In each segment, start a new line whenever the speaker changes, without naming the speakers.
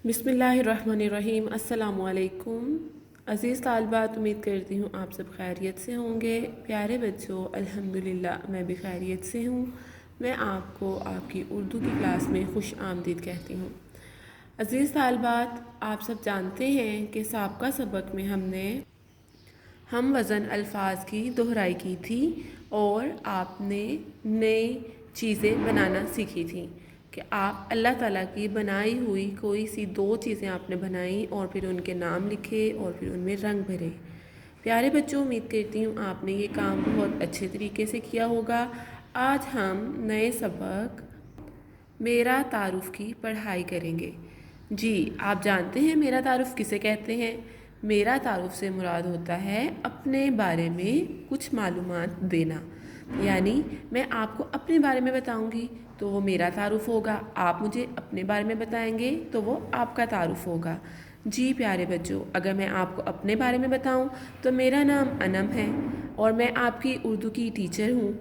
बिस्मिल्लाहिर्रहमानिर्रहीम। अस्सलामुअलैकुम। अज़ीज़ तालिबात, उम्मीद करती हूँ आप सब खैरियत से होंगे। प्यारे बच्चों, अल्हम्दुलिल्लाह मैं भी खैरियत से हूँ। मैं आपको आपकी उर्दू की क्लास में खुश आमदीद कहती हूँ। अज़ीज़ तालिबात, आप सब जानते हैं कि साबका सबक में हमने हम वज़न अल्फाज की दोहराई की थी और आपने नई चीज़ें बनाना सीखी थी कि आप अल्लाह ताला की बनाई हुई कोई सी दो चीज़ें आपने बनाई और फिर उनके नाम लिखे और फिर उनमें रंग भरे। प्यारे बच्चों, उम्मीद करती हूँ आपने ये काम बहुत अच्छे तरीके से किया होगा। आज हम नए सबक मेरा तारुफ़ की पढ़ाई करेंगे। जी, आप जानते हैं मेरा तारुफ़ किसे कहते हैं? मेरा तारुफ़ से मुराद होता है अपने बारे में कुछ मालूमात देना। यानी मैं आपको अपने बारे में बताऊंगी तो वो मेरा तारुफ़ होगा, आप मुझे अपने बारे में बताएंगे तो वो आपका तारुफ़ होगा। जी प्यारे बच्चों, अगर मैं आपको अपने बारे में बताऊं तो मेरा नाम अनम है और मैं आपकी उर्दू की टीचर हूँ।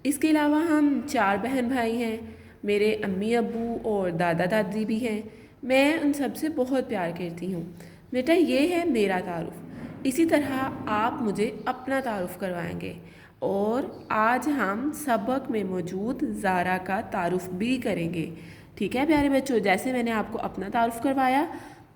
इसके अलावा हम 4 बहन भाई हैं। मेरे अम्मी अब्बू और दादा दादी भी हैं। मैं उन सबसे बहुत प्यार करती हूँ। बेटा, ये है मेरा तारुफ़। इसी तरह आप मुझे अपना तारुफ़ करवाएंगे और आज हम सबक में मौजूद ज़ारा का तारुफ़ भी करेंगे। ठीक है प्यारे बच्चों, जैसे मैंने आपको अपना तारुफ़ करवाया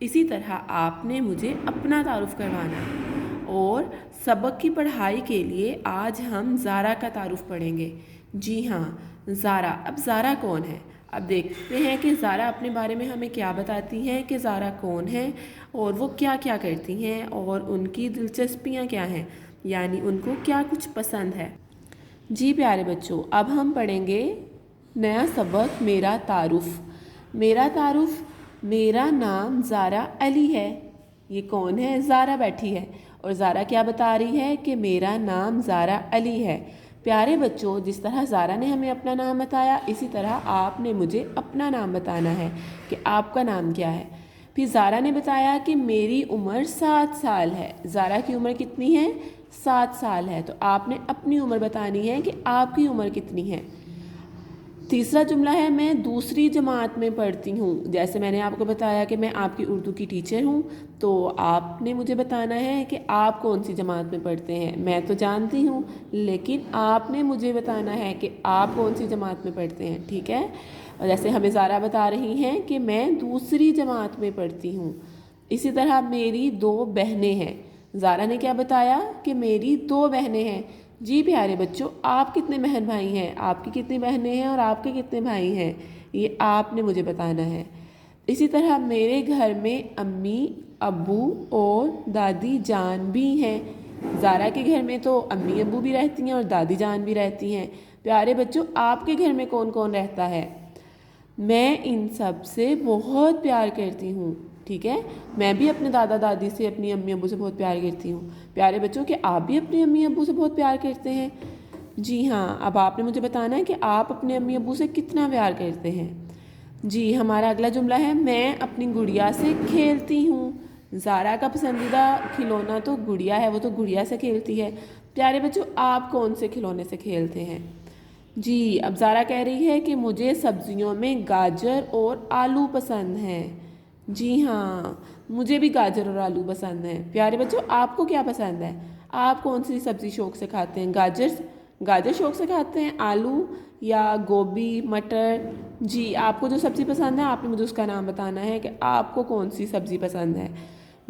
इसी तरह आपने मुझे अपना तारुफ़ करवाना है। और सबक की पढ़ाई के लिए आज हम ज़ारा का तारुफ़ पढ़ेंगे। जी हाँ, ज़ारा। अब ज़ारा कौन है? अब देखते हैं कि ज़ारा अपने बारे में हमें क्या बताती हैं कि ज़ारा कौन है और वो क्या क्या करती हैं और उनकी दिलचस्पियाँ क्या हैं, यानी उनको क्या कुछ पसंद है। जी प्यारे बच्चों, अब हम पढ़ेंगे नया सबक मेरा तारुफ़। मेरा तारुफ़। मेरा नाम ज़ारा अली है। ये कौन है? ज़ारा बैठी है और ज़ारा क्या बता रही है कि मेरा नाम ज़ारा अली है। प्यारे बच्चों, जिस तरह ज़ारा ने हमें अपना नाम बताया इसी तरह आपने मुझे अपना नाम बताना है कि आपका नाम क्या है। फिर ज़ारा ने बताया कि मेरी उम्र 7 साल है। ज़ारा की उम्र कितनी है? 7 साल है। तो आपने अपनी उम्र बतानी है कि आपकी उम्र कितनी है। तीसरा जुमला है मैं दूसरी जमात में पढ़ती हूँ। जैसे मैंने आपको बताया कि मैं आपकी उर्दू की टीचर हूँ, तो आपने मुझे बताना है कि आप कौन सी जमात में पढ़ते हैं। मैं तो जानती हूँ, लेकिन आपने मुझे बताना है कि आप कौन सी जमात में पढ़ते हैं। ठीक है? और जैसे हमें ज़ारा बता रही हैं कि मैं दूसरी जमात में पढ़ती हूँ। इसी तरह मेरी 2 बहनें हैं। ज़ारा ने क्या बताया कि मेरी 2 बहनें हैं। जी प्यारे बच्चों, आप कितने बहन भाई हैं? आपकी कितनी बहनें हैं और आपके कितने भाई हैं? ये आपने मुझे बताना है। इसी तरह मेरे घर में अम्मी अब्बू और दादी जान भी हैं। ज़ारा के घर में तो अम्मी अब्बू भी रहती हैं और दादी जान भी रहती हैं। प्यारे बच्चों, आपके घर में कौन कौन रहता है? मैं इन सब से बहुत प्यार करती हूँ। ठीक है, मैं भी अपने दादा दादी से, अपनी अम्मी अब्बू से बहुत प्यार करती हूँ। प्यारे बच्चों, कि आप भी अपनी अम्मी अब्बू से बहुत प्यार करते हैं? जी हाँ, अब आपने मुझे बताना है कि आप अपने अम्मी अब्बू से कितना प्यार करते हैं। जी, हमारा अगला जुमला है मैं अपनी गुड़िया से खेलती हूँ। ज़ारा का पसंदीदा खिलौना तो गुड़िया है, वो तो गुड़िया से खेलती है। प्यारे बच्चों, आप कौन से खिलौने से खेलते हैं? जी, अब ज़ारा कह रही है कि मुझे सब्जियों में गाजर और आलू पसंद हैं। जी हाँ, मुझे भी गाजर और आलू पसंद हैं। प्यारे बच्चों, आपको क्या पसंद है? आप कौन सी सब्ज़ी शौक़ से खाते हैं? गाजर शौक़ से खाते हैं, आलू या गोभी, मटर? जी, आपको जो सब्ज़ी पसंद है आपने मुझे उसका नाम बताना है कि आपको कौन सी सब्ज़ी पसंद है।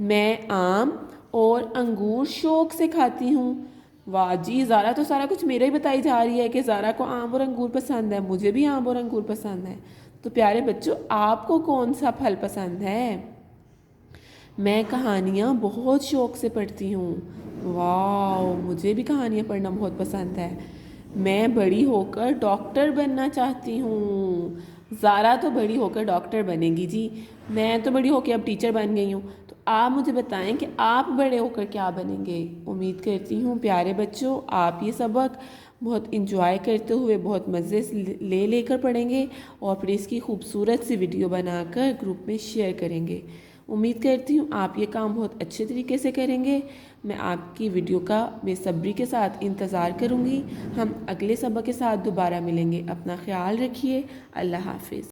मैं आम और अंगूर शौक़ से खाती हूँ। वाह जी, ज़ारा तो सारा कुछ मेरा ही बताई जा रही है कि ज़ारा को आम और अंगूर पसंद है, मुझे भी आम और अंगूर पसंद है। तो प्यारे बच्चों, आपको कौन सा फल पसंद है? मैं कहानियाँ बहुत शौक़ से पढ़ती हूँ। वाह, मुझे भी कहानियाँ पढ़ना बहुत पसंद है। मैं बड़ी होकर डॉक्टर बनना चाहती हूँ। ज़ारा तो बड़ी होकर डॉक्टर बनेगी जी, मैं तो बड़ी होकर अब टीचर बन गई हूँ। तो आप मुझे बताएं कि आप बड़े होकर क्या बनेंगे। उम्मीद करती हूँ प्यारे बच्चों आप ये सबक बहुत इंजॉय करते हुए, बहुत मज़े से लेकर पढ़ेंगे और फिर इसकी खूबसूरत सी वीडियो बनाकर ग्रुप में शेयर करेंगे। उम्मीद करती हूँ आप ये काम बहुत अच्छे तरीके से करेंगे। मैं आपकी वीडियो का बेसब्री के साथ इंतज़ार करूँगी। हम अगले सबक के साथ दोबारा मिलेंगे। अपना ख्याल रखिए। अल्लाह हाफिज़।